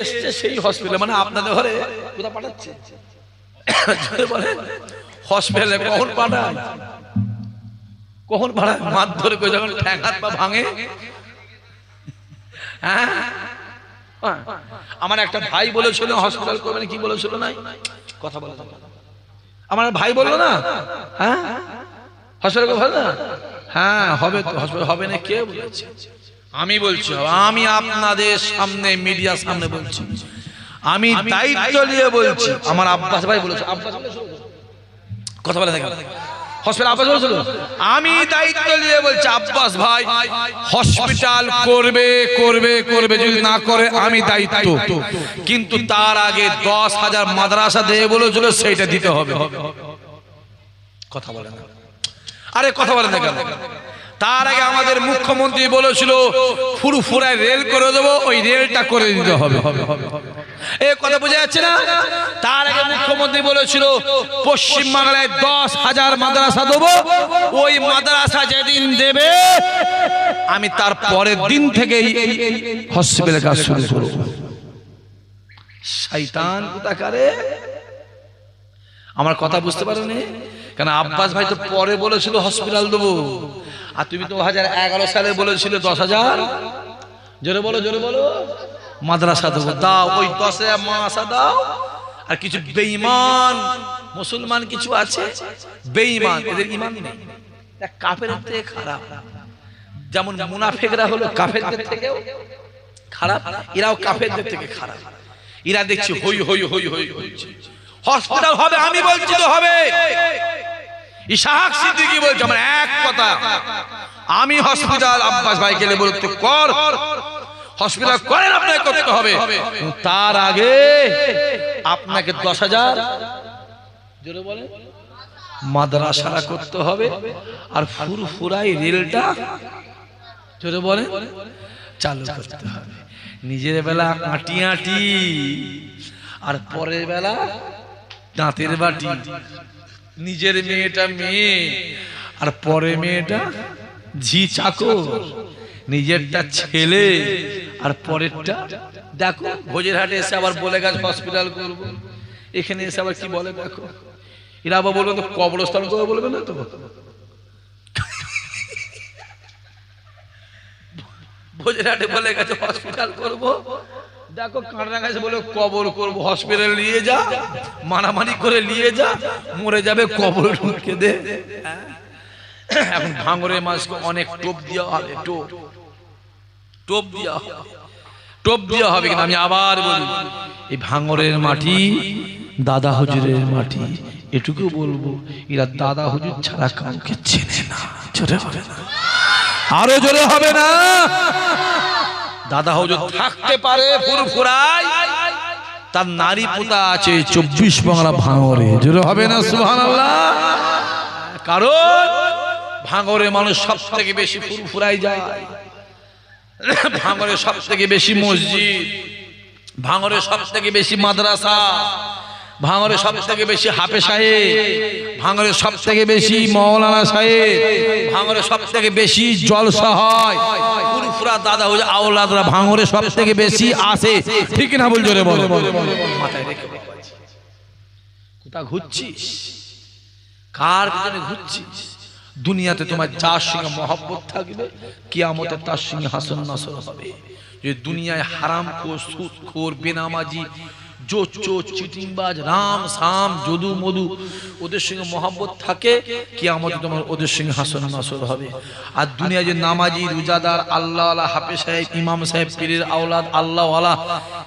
এসছে সেই হসপিটালে, মানে আপনাদের ঘরে কোথা পাঠাচ্ছে বলে হসপিটালে কখন পাঠায়, কখন পাঠায়? মারধর করে যখন ঠ্যাং হাত পা ভাঙে। হ্যাঁ, আমার একটা ভাই বলেছিল হসপিটাল করবেন, কি বলেছিল না কথা বলে, আমার ভাই বললো না, হ্যাঁ হসপিটাল করবে না, হ্যাঁ হবে তো, হসপিটাল হবে না কে বলেছে? আমি বলছি, আমি আপনাদের সামনে মিডিয়ার সামনে বলছি, আমি দায়িত্ব নিয়ে বলছি। আমার আব্বাস ভাই বলেছে, আব্বাস কথা বলে দেখেন হসপিটাল, আব্বাস বলেছিল আমি দায়িত্ব নিয়ে বলছি আব্বাস ভাই হসপিটাল করবে করবে করবে, যদি না করে আমি দায়িত্ব, কিন্তু তার আগে 10,000 মাদ্রাসা দিয়ে বলেছিল সেইটা দিতে হবে। কথা বলে না, আরে কথা বলে না কেন? তার আগে আমাদের মুখ্যমন্ত্রী বলেছিল ফুরফুরায় রেল করে দেবো, ওই রেলটা করে দিতে হবে। এই কথা বোঝা যাচ্ছে না? তার আগে মুখ্যমন্ত্রী বলেছিল পশ্চিমবাংলায় 10,000 মাদ্রাসা দেবো, ওই মাদ্রাসা যেদিন দেবে আমি তার পরের দিন থেকে হসপিটালের কাজ শুরু করব। শয়তান কোথাকারে! আমার কথা বুঝতে পারোনি কেন? আব্বাস ভাই তো পরে বলেছিল হসপিটাল দেবো, আর তুমি তো 2011 সালে বলেছিল 10,000, জোরে বলো জোরে বলো, মাদ্রাসা দেবো। দাও ওই 10,000 মাদ্রাসা দাও। আর কিছু বেঈমান মুসলমান কিছু আছে, বেঈমান, এদের ঈমান নেই, কাফেরদের থেকে খারাপ। যেমন মুনাফিকরা হলো কাফেরদের থেকেও খারাপ, এরাও কাফেরদের থেকে খারাপ। এরা দেখছি হই হই হই হই হচ্ছে হসপিটাল হবে, আমি বলছি তো হবে। ইসহাক সিদ্দিকী বলছে আমার এক কথা, আমি হসপিটাল আব্বাস ভাই গেলে বলতে কর, হসপিটাল করেন, আপনাকে করতে হবে, তার আগে আপনাকে 10,000 জোরে বলে মাদ্রাসা করতে হবে, আর ফুরফুরাই রেলটা জোরে বলে চালু করতে হবে। নিজের বেলা আটি আটি, আর পরের বেলা দাঁতের বাটি। নিজের মেয়েটা মেয়ে, আর পরের মেয়েটা ঝি চাকর। নিজেরটা ছেলে, আর পরেরটা দেখো ভোজেরহাটে এসে আবার বলে গেছে হসপিটাল করবো, এখানে এসে আবার কি বলে দেখো। এরা আবার বলবে তো কবরস্থান করে, বলবে না তো ভোজেরহাটে বলে গেছে হসপিটাল করবো, দেখো কাঁড়া গাছে বলে কবর করবো, হসপিটাল নিয়ে যা, মারামারি করে নিয়ে যা, মরে যাবে কবরে ঢুকে দে। এখন ভাঙরের মাছকে অনেক টোপ দেওয়া হবে, টোপ দেওয়া হবে, টোপ দেওয়া হবে। কিন্তু আমি আবার বলি, এই ভাঙরের মাটি দাদা হুজুরের মাটি, এটুকু বলবো, এরা দাদা হুজুর ছাড়া কাউকে চেনে না। জোরে হবে না, আরো জোরে হবে না। দাদা হুজুর থাকতে পারে ফুরফুরায়, তার নারী পোতা আছে 24 বাংলা ভাঙরে। জোরে হবে না সুবহানাল্লাহ। কারণ ভাঙরে মানুষ সব থেকে বেশি ফুরফুরায় যায়, ভাঙরে সব থেকে বেশি মসজিদ, ভাঙরে সব থেকে বেশি মাদ্রাসা, ভাঙরে সব থেকে বেশি হাফেজ সাহেব, ভাঙরে সব থেকে বেশি মাওলানা সাহেব, ভাঙরে সব থেকে বেশি জলসা হয়। ফুরফুরা দাদা হুজুর আওলাদরা ভাঙরে সব থেকে বেশি আসে, ঠিক না বল? জোরে বল। মাথায় রেখে কোথা ঘুরছিস, কার পিছনে ঘুরছিস? দুনিয়াতে তোমার যার সঙ্গে মহব্বত থাকবে, কিয়ামতে তার সঙ্গে হাসন নাসর হবে। যে দুনিয়ায় হারামখোর, সুদখোর, বেনামাজি, জোচ চোর, চিটিংবাজ, রাম সাম, যদু মধু, ওদের সঙ্গে মহব্বত থাকে, কিয়ামতে তোমার ওদের সঙ্গে হাসন নাসর হবে। আর দুনিয়া যে নামাজি, রোজাদার, আল্লাহওয়ালা, হাফেজ সাহেব, ইমাম সাহেব, পীরের আওলাদ, আল্লাহওয়ালা,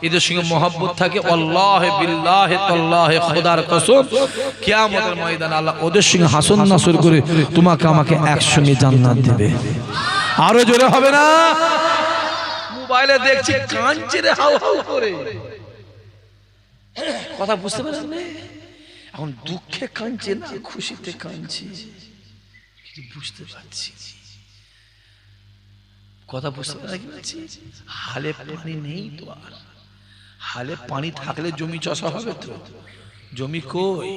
এদের সঙ্গে মহব্বত থাকে, আল্লাহ বিল্লাহ তাল্লাহ খোদার কসম, কিয়ামতের ময়দানে আল্লাহ ওদের সঙ্গে হাসন নাসর করে তোমাকে আমাকে একসঙ্গে জান্নাত দেবে। আরো জোরে হবে না? মোবাইলে দেখছি কাঁদছে রে হাউ হাউ করে, কথা বুঝতে পারছেন না? এখন দুঃখে কাঁদছে না খুশিতে কাঁদছে, বুঝতে পারছি, কথা বুঝতে পারছি। হালে পানি নেই তো, আর হালে পানি থাকলে জমি চাষা হবে তো, জমি কই?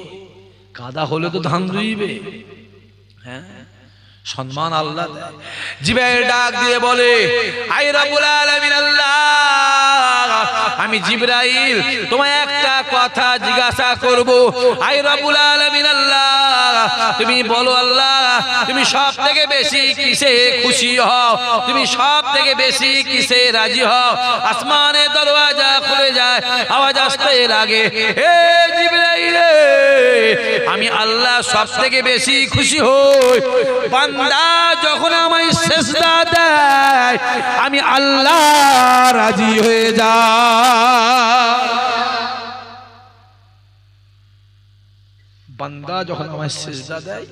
কাদা হলে তো ধান রুইবে। হ্যাঁ, সম্মান আল্লাহ দেয়। জিবে ডাক দিয়ে বলে, আই রব্বুল আলামিন আল্লাহ, আমি জিবরাইল তোমায় একটা কথা জিজ্ঞাসা করব। আই রব্বুল আলামিন আল্লাহ, তুমি বলো আল্লাহ, তুমি সব থেকে বেশি কিসে খুশি হও, তুমি সব থেকে বেশি কিসে রাজি হও? আসমানের দরওয়াজা খুলে যায়, আওয়াজ আসতে লাগে, হে জিবরাইল, আমি আল্লাহ সব থেকে বেশি খুশি হই বান্দা যখন আমায় সিজদা দেয়, আমি আল্লাহ রাজি হয়ে যাই। বান্দা যখন আমায় সিজদা দেয়,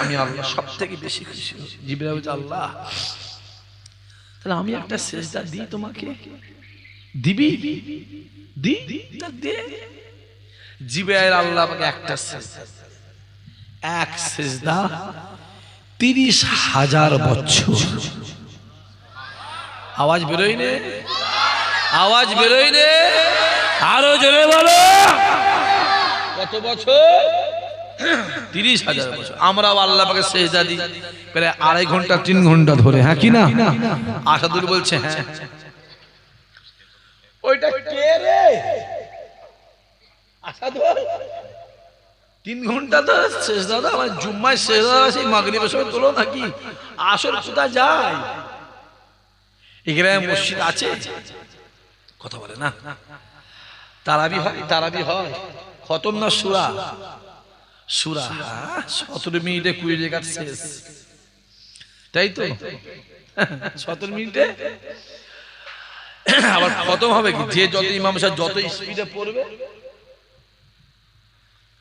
আমি আল্লাহ সব থেকে বেশি খুশি হই। জিবরাইল বলছে, আল্লাহ তাহলে আমি একটা সিজদা দিই তোমাকে, দিবি? দি দে। জিবরাইল আল্লাহ আমাকে একটা সিজদা, এক সিজদা 30,000 বছর। আওয়াজ বেরোই নে, আওয়াজ বেরোই নে, আরো জোরে বলো। কত বছর? 30,000 বছর। আমরা আল্লাহ পাকে সিজদা দিই প্রায় 2.5 ঘন্টা 3 ঘন্টা ধরে, হ্যাঁ কি না? আসাদুল বলছে হ্যাঁ। ওইটা কে রে আসাদুল? 3 ঘন্টা তো সিজদা দাও, আমার জুম্মায় সিজদা সেই মাগরিবের সময় তোলো নাকি? আসর কোথায় যায়? এখানে মসজিদ আছে, কথা বলে না। তারাবি হয়, তারাবি হয়, খতম না সূরা? সূরা 17 মিনিটে 20 রেকাত শেষ, তাই তো? 17 মিনিটে আবার খতম হবে কি? যে যত ইমাম সাহেব যত স্পিডে পড়বে,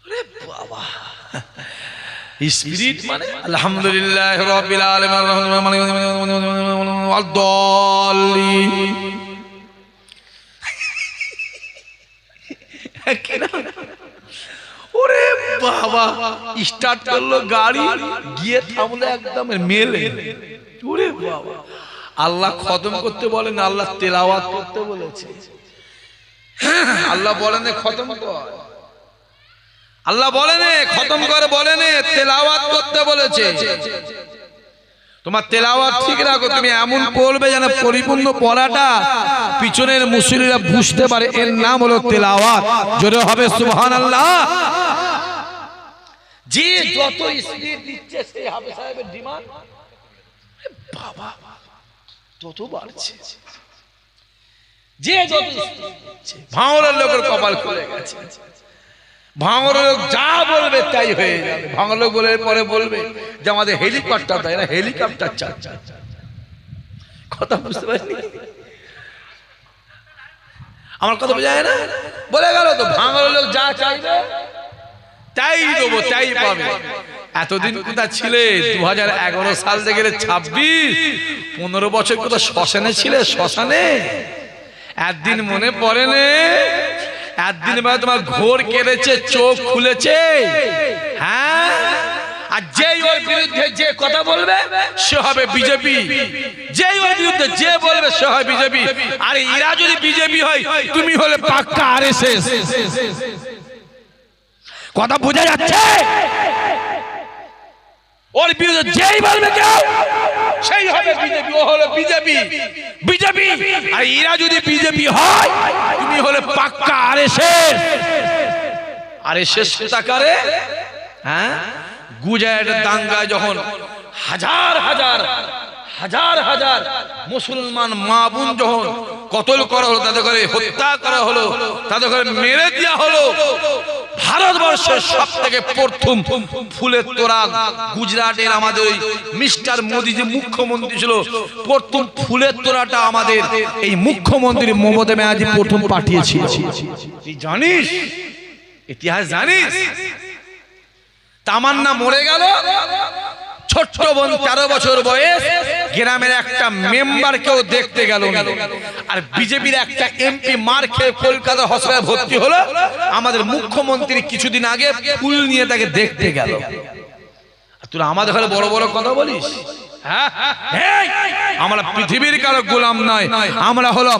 আরে বাবা, স্পিরিট মানে আলহামদুলিল্লাহ রাব্বিল আলামিন ওরে বাবা, স্টার্ট করলো গাড়ি, গিয়ে থামলো একদম মেলে। ওরে বাবা, আল্লাহ খতম করতে বলেন, আল্লাহ তেলাওয়াত করতে বলেছে। আল্লাহ বলেন খতম কর, আল্লাহ বলেন খতম করে, বলেন তেলাওয়াত করতে বলেছে। তোমার তেলাওয়াত ঠিক রাখো, তুমি এমন পড়বে যেন পরিপূর্ণ পড়াটা পিছনের মুসল্লিরা বুঝতে পারে, এর নাম হলো তেলাওয়াত। জোরে হবে সুবহানাল্লাহ। যে যত স্পিড দিচ্ছে সেই হাফেজ সাহেবের ডিমান্ড বাবা তত বাড়ছে। যে যত ভাঙড়ের লোকের কপাল খুলে গেছে, ভাঙড়ের লোক যা বলবে তাই হয়ে যাবে। ভাঙড় লোক বলে পরে বলবে যে আমাদের হেলিকপ্টার দেয় না, হেলিকপ্টার চাই। কথা বুঝতে পারিনি? আমার কথা বোঝা যায় না? বলে গেল তো, ভাঙড়ের লোক যা চাইবে তাই দেবো, তাই পাবে। এতদিন কোথায় ছিলে? 2011 সাল থেকে 26, 15 বছর কোথায় শ্মশানে ছিলে? শ্মশানে একদিন মনে পড়ে নে? একদিন বেলা তোমার ঘোর কেড়েছে, চোখ খুলেছে, হ্যাঁ? আর যেই ওর বিরুদ্ধে যে কথা বলবে সে হবে বিজেপি, যেই ওর বিরুদ্ধে যে বলবে সে হয় বিজেপি। আরে এরা যদি বিজেপি হয়, তুমি হলে পাক্কা আরএসএস। কথা বোঝা যাচ্ছে? ওর বিরুদ্ধে যেই বলবে কেউ সেই হবে বিজেপি, ও হলো বিজেপি, বিজেপি। আর এরা যদি বিজেপি হয়, তুমি হলে পাক্কা আরএসএস। আরএসএস টাকারে, হ্যাঁ? গুজরাটের দাঙ্গায় যখন হাজার হাজার হাজার হাজার মুসলমান মা বোন যখন কতল করা হলো, তাদের করে হত্যা করা হলো, তাদের করে মেরে দেওয়া হলো, ভারতবর্ষের সব থেকে প্রথম ফুলের তোড়া গুজরাটের আমাদের ওই মিস্টার মোদি যে মুখ্যমন্ত্রী ছিল, প্রথম ফুলের তোড়াটা আমাদের এই মুখ্যমন্ত্রী মমতা ব্যানার্জি প্রথম পাঠিয়েছিল। তুই জানিস? ইতিহাস জানিস? তামান্না মরে গেল, ছোট্ট বোন 13 বছর বয়স, গ্রামের একটা মেম্বার কেউ দেখতে গেল না। আর বিজেপির একটা এমপি মার খেয়ে কলকাতা হসপিটালে ভর্তি হলো, আমাদের মুখ্যমন্ত্রী কিছুদিন আগে ফুল নিয়ে তাকে দেখতে গেল। তুই আমাদের ঘরে বড় বড় কথা বলিস? আমরা পৃথিবীর কারো গোলাম নয়, আমরা হলো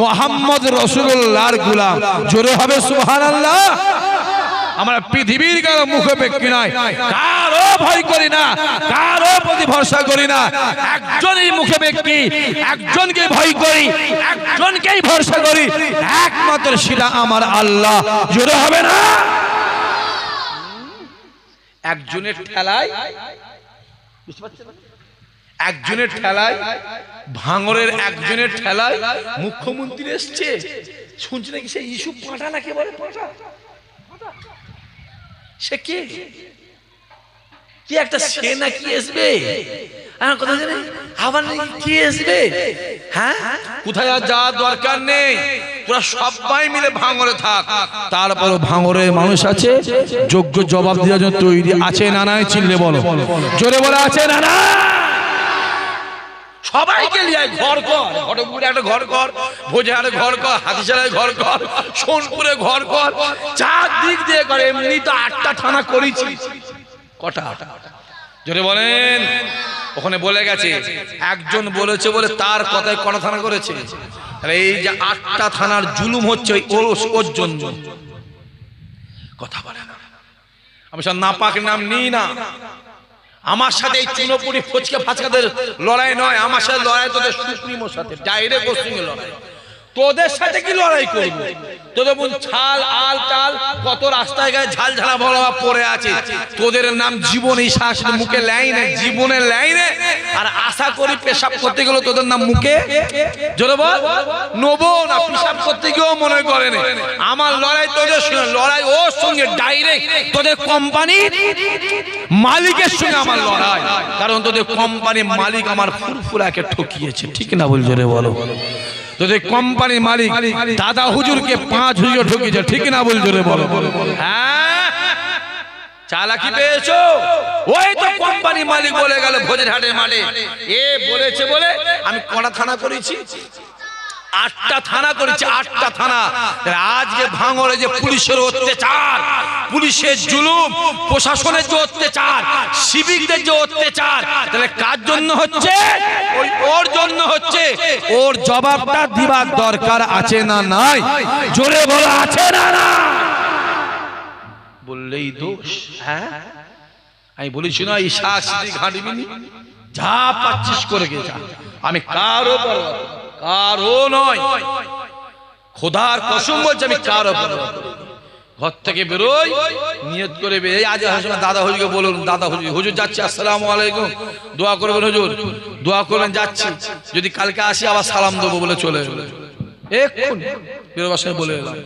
মোহাম্মদ রাসূলুল্লাহর গোলাম। জোরে হবে সুবহানাল্লাহ। আমরা পৃথিবীর কারো মুখাপেক্ষী নয়, কারো ভয় করি না, কারো প্রতি ভরসা করি না, একজনই মুখাপেক্ষী, একজনকে ভয় করি, একজনকেই ভরসা করি, একমাত্র সেটা আমার আল্লাহ। জোরে হবে না? একজনের ঠেলায়, একজনের ঠেলায়, ভাঙরের একজনের ঠেলায় মুখ্যমন্ত্রী এসছে, শুনছি নাকি সে ইস্যু পাঠা নাকি বলে, পাঠা সে কে, কি একটা সে নাকি আসবে, কথা জানি আবার নাকি কি আসবে। হ্যাঁ, কোথায় আর যাওয়ার দরকার নেই, তোরা সবাই মিলে ভাঙরে থাক। তারপর ভাঙরে মানুষ আছে যোগ্য জবাব দেওয়ার জন্য তৈরি আছে না নাই? চিল্লে বলো, জোরে বলে আছে না না? সবাইকে নিয়ে ঘর কর, ঘটকপুরে একটা ঘর কর, ভোজহাটে ঘর কর, হাতিশালায় ঘর কর, সোনপুরে ঘর কর, চারদিক দিয়ে করে। এমনি তো 8টা থানা করেছি, কটা? জোরে বলেন। ওখানে বলে গেছে, একজন বলেছে বলে তার কথায় কটা থানা করেছে। এই যে 8টা থানার জুলুম হচ্ছে ওর জন্য। কথা বলে না, আমি সব নাপাক নাম নিই না। আমার সাথে এই চুনোপুরি ফচকে ফাচকাদের লড়াই নয়, আমার সাথে লড়াই তোদের সুপ্রিমোর সাথে, ডাইরেক্ট ওর সঙ্গে লড়াই। তোদের সাথে কি লড়াই করব? তোদের বোন ছাল আল টাল কত রাস্তায় গায়ে ঝাল ঝালা ভরা পড়ে আছে, তোদের নাম জীবনে শ্বাস মুখে লাইনে, জীবনের লাইনে। আর আশা করি পেশাব করতে গেলে তোদের নাম মুখে জোরে বল নেবো না, পেশাব করতে গিয়েও মনে করে না। আমার লড়াই তোদের সঙ্গে, লড়াই ওর সঙ্গে ডাইরেক্ট, তোদের কোম্পানির মালিকের সঙ্গে আমার লড়াই। কারণ তোদের কোম্পানির মালিক আমার ফুরফুরাকে ঠকিয়েছে, ঠিক না বল? জোরে বলো। তোদের কোম্পানির মালিক দাদা হুজুরকে 5 হুজুর ঠকিয়েছে, ঠিক না বল? জোরে বলো। হ্যাঁ, চালাকি পেয়েছো? ওই তো কোম্পানির মালিক বলে গেল ভোজেরহাটের মাঠে, এ বলেছে বলে আমি কটা থানা করেছি, 8টা থানা করেছি, 8টা থানা। আজকে ভাঙড়ে যে পুলিশের অত্যাচার, পুলিশের জুলুম, প্রশাসনের যে অত্যাচার, সিভিকদের যে অত্যাচার, তাহলে কার জন্য হচ্ছে? ওই ওর জন্য হচ্ছে। ওর জবাবটা দিবার দরকার আছে না নাই? জোরে বলো, আছে না না? বললেই দোষ। হ্যাঁ, আমি বলেছি না ঈশা সিদ্ধি ঘাঁটবি নি, যা পাচ্ছিস করে গে যা, আমি কারো পরোয়া, কারো নয়, খোদার কসম বলছি আমি কারো পরোয়া। ঘর থেকে বেরোই নিয়ত করে বেরোই। আজ দাদা হুজুরকে বলুন, দাদা হুজুর যাচ্ছি, আসসালামু আলাইকুম, দোয়া করবেন হুজুর, দোয়া করবেন, যাচ্ছি, যদি কালকে আসি আবার সালাম দেবো বলে চলে এলো। এখন বেরোবার সময় বলে এলাম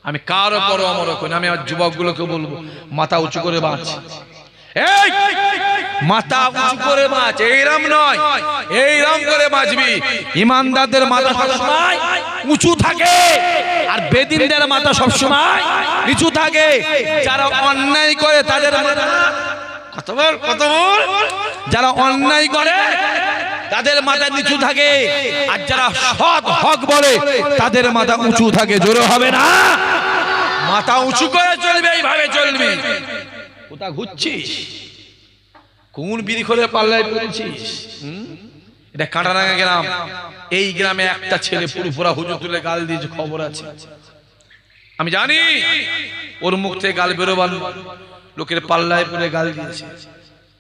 আমি কারো পরোয়া মরো করি। আমি আমার যুবকগুলোকে বলবো, মাথা উঁচু করে বাঁচ, এই মাথা উঁচু করে বাঁচ, এইরকম নয়, এইরকম করে বাঁচবি। ইমানদারদের মাথা সবসময় উঁচু থাকে, আর বেদিনদের মাথা সবসময় নিচু থাকে। যারা অন্যায় করে তাদের মাথা, কত বল, যারা অন্যায় করে তাদের মাথা নিচু থাকে, আর যারা সৎ হক বলে তাদের মাথা উঁচু থাকে। জোরে হবে না? মাথা উঁচু করে চলবে, এইভাবে চলবি। কোথা ঘুরছিস? কোন বিড়ি করে পাল্লায় পড়েছিস? এটা কাঁটারাঙ্গা গ্রাম। এই গ্রামে একটা ছেলে পুরোপুরা হুজুর তুলে গাল দিয়েছে, খবর আছে, আমি জানি। ওর মুখ থেকে গাল বেরোবার লোকের পাল্লায় পড়ে গাল দিয়েছে।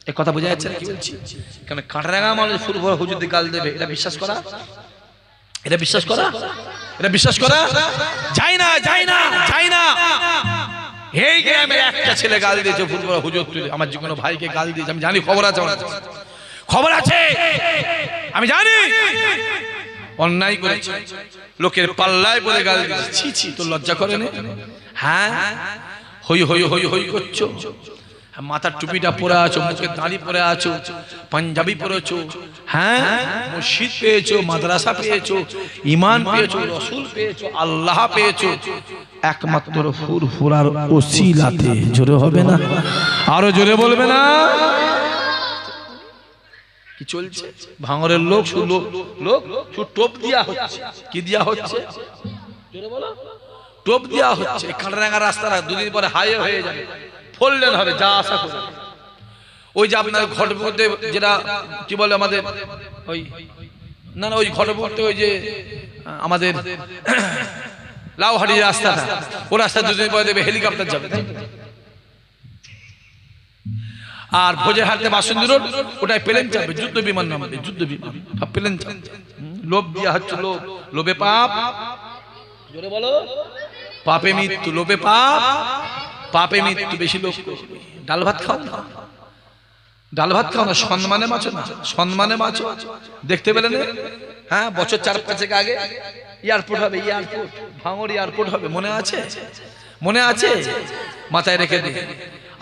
এই কথা বোঝা যাচ্ছে কি বলছি? কারণ কাঁটারাঙ্গা মানুষ পুরোপুরা হুজুর দিয়ে গাল দেবে, এটা বিশ্বাস করা, এটা বিশ্বাস করা, এটা বিশ্বাস করা যায় না, যায় না, যায় না। এই গ্রামের একটা ছেলে গাল দিয়েছে ফুটবল হুজুর তুলে, আমার যে কোনো ভাইকে গাল দিয়েছে, আমি জানি, খবর আছে, খবর আছে, আমি জানি। অন্যায় করেছে, লোকের পাল্লায় বলে গাল দিয়েছে। ছি ছি, তোর লজ্জা করে না? হ্যাঁ, হই হই হই হই করছো, মাথার টুপিটা পরে আছো, মুখে দাড়ি পরে আছো, পাঞ্জাবি পরেছো, হ্যাঁ, মসজিদ পেয়েছো, মাদ্রাসা পেয়েছো, ঈমান পেয়েছো, রাসূল পেয়েছো, আল্লাহ পেয়েছো, একমাত্র ফুরফুরার ওসিলাতে। জোরে হবে না? আরো জোরে বলবে না? কি চলছে? ভাঙরের লোক লোক টোপ দিয়া হচ্ছে। কি দিয়া হচ্ছে? জোরে বলো। টোপ দিয়া হচ্ছে। কাঁটারাঙ্গা রাস্তাটা দুদিন পরে হাইওয়ে হয়ে যাবে, 4 লেন হবে, যা আশা করে। ওই যে আপনার ঘটপুকুরতে যেটা কি বলে আমাদের ওই, না না, ওই ঘটপুকুরতে ওই যে আমাদের লাউহাটি রাস্তাটা, ও রাস্তা দুদিন পরে দেবে হেলিকপ্টার যাবে। আর ভোজেরহাটে বাসন্তী রোড, ওটাই প্লেন যাবে, যুদ্ধ বিমান নামবে, যুদ্ধ বিমান, প্লেন যাবে। লোভ দিয়া হচ্ছে লোভ, লোভে পাপ, জোরে বলো পাপে মৃত্যু, লোভে পাপ, পাপে মৃত্যু। বেশি লোভ করবে, ডাল ভাত খাও না, ডাল ভাত খাও না, সম্মানে বাঁচো না, সম্মানে বাঁচো। দেখতে পেলেন হ্যাঁ, বছর 4-5 আগে এয়ারপোর্ট হবে, এয়ারপোর্ট ভাঙড় এয়ারপোর্ট হবে, মনে আছে? মনে আছে? মাথায় রেখে দিন,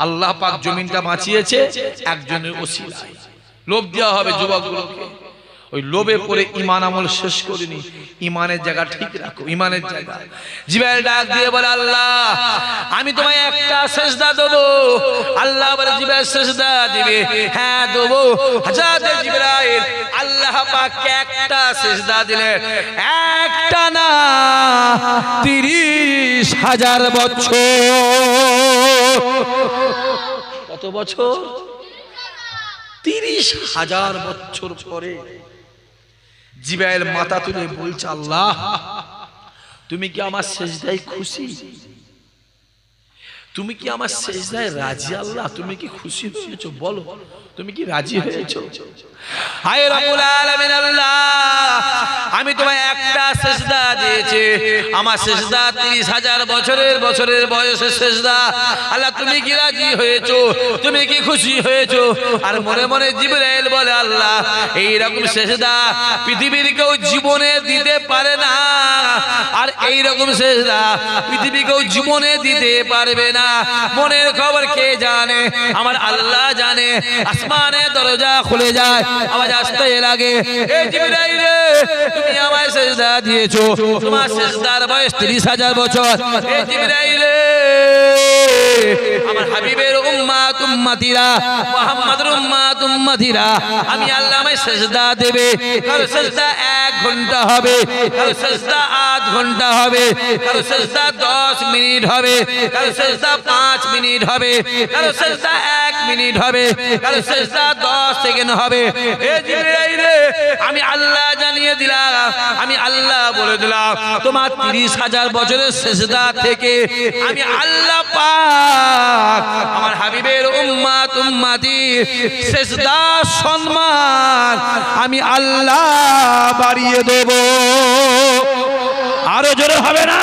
আল্লাহ পাক জমিনটা বাঁচিয়েছে একজনের ওসিলায়। লোভ দেওয়া হবে যুবকগুলোকে, ওই লোভে পড়ে ইমান আমল শেষ করিনি। ইমানের জায়গা ঠিক রাখো, ইমানের জায়গা। জিবরাইল ডাক দিয়ে বলে, আল্লাহ আমি তোমায় একটা সেজদা দেবো। আল্লাহ বলে, জিবরাইল সেজদা দিবে? হ্যাঁ দেবো। হযরত জিবরাইল আল্লাহ পাককে একটা সেজদা দিলেন, একটা না 30,000 বছর। কত বছর? 30,000 বছর পরে জিবরাইল মাথা তুলে বলছে, আল্লাহ তুমি কি আমার সেজদায় খুশি? তুমি কি আমার সেজদায় রাজি? আল্লাহ তুমি কি খুশি হয়েছো? বলো তুমি কি রাজি হয়েছো? হায় রব্বুল আলামিন, আল্লাহ আমি তোমায় একটা সেজদা দিয়েছি, আমার সেজদা 30,000 বছরের বয়সের সেজদা। আল্লাহ তুমি কি রাজি হয়েছো? তুমি কি খুশি হয়েছো? আর মনে মনে জিবরাইল বলে, আল্লাহ এইরকম সেজদা পৃথিবীর কেউ জীবনে দিতে পারে না, আর এইরকম সেজদা পৃথিবী কেউ জীবনে দিতে পারবে না। মনের খবর কে জানে? আমার আল্লাহ জানে। আসমানে দরজা খুলে যায়, আওয়াজ আসতে লাগে, এ জিবরাইল তুমি আমায় সেজদা দিয়েছো, তোমার সেজদার বয়স 30,000 বছর। এ জিবরাইল আমার হাবিবের উম্মত উম্মতিরা, মুহাম্মাদের উম্মত উম্মতিরা, আমি আল্লাহ আমায় সেজদা দেবে। কারো সেজদা 1 ঘন্টা হবে, কারো সেজদা 8 ঘন্টা হবে, কারো সেজদা 10 মিনিট হবে, কারো সেজদা 5 মিনিট হবে, কারো সেজদা 1 মিনিট হবে, কারো সেজদা 10 সেকেন্ড হবে। এ জিবরাইল আমি আল্লাহ জানিয়ে দিলাম, আমি আল্লাহ বলে দিলাম, তোমার 30,000 বছরের সেজদা থেকে আমি আল্লাহ পাক আমার হাবিবের উম্মত উম্মতি সেজদা সম্মান আমি আল্লাহ বাড়িয়ে দেব। আরো জোরে হবে না?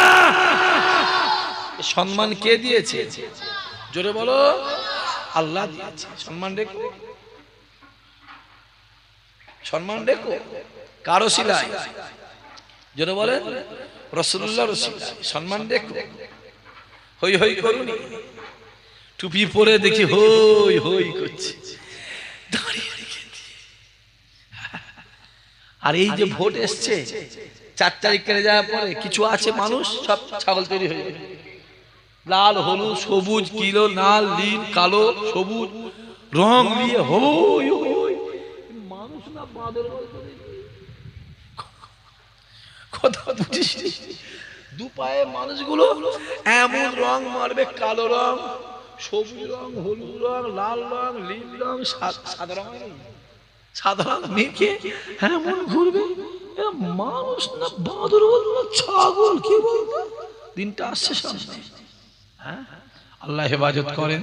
সম্মান কে দিয়েছে? জোরে বলো। আল্লাহ দিয়েছে। সম্মান রেখো, সম্মান রেখো। কারো সিলাই? জোরে বলেন রাসূলুল্লাহর সিলাই। সম্মান রেখো, হই হই করুনি। টুপি পরে দেখি হই হই করছে, আর এই যে ভোট এসছে 4 তারিখ কেটে যাওয়ার পরে কিছু আছে মানুষ সব ছাগল তৈরি হয়ে যাবে, লাল হলুদ সবুজ কিলো লাল নীল কালো সবুজ রং নিয়ে হই হই। মানুষ না বাঁদর কথা বুঝিস? দু পায়ে মানুষগুলো এমন রং মারবে, কালো রং সবুজ রং হলুদ রং লাল রং নীল রং সাদা রং, সাদা রং মেখে এমন ঘুরবে। মানুষ না বাঁদর বলবো ছাগল কি বলবো? দিনটা আসছে সামনে। হ্যাঁ, আল্লাহ হেফাজত করেন।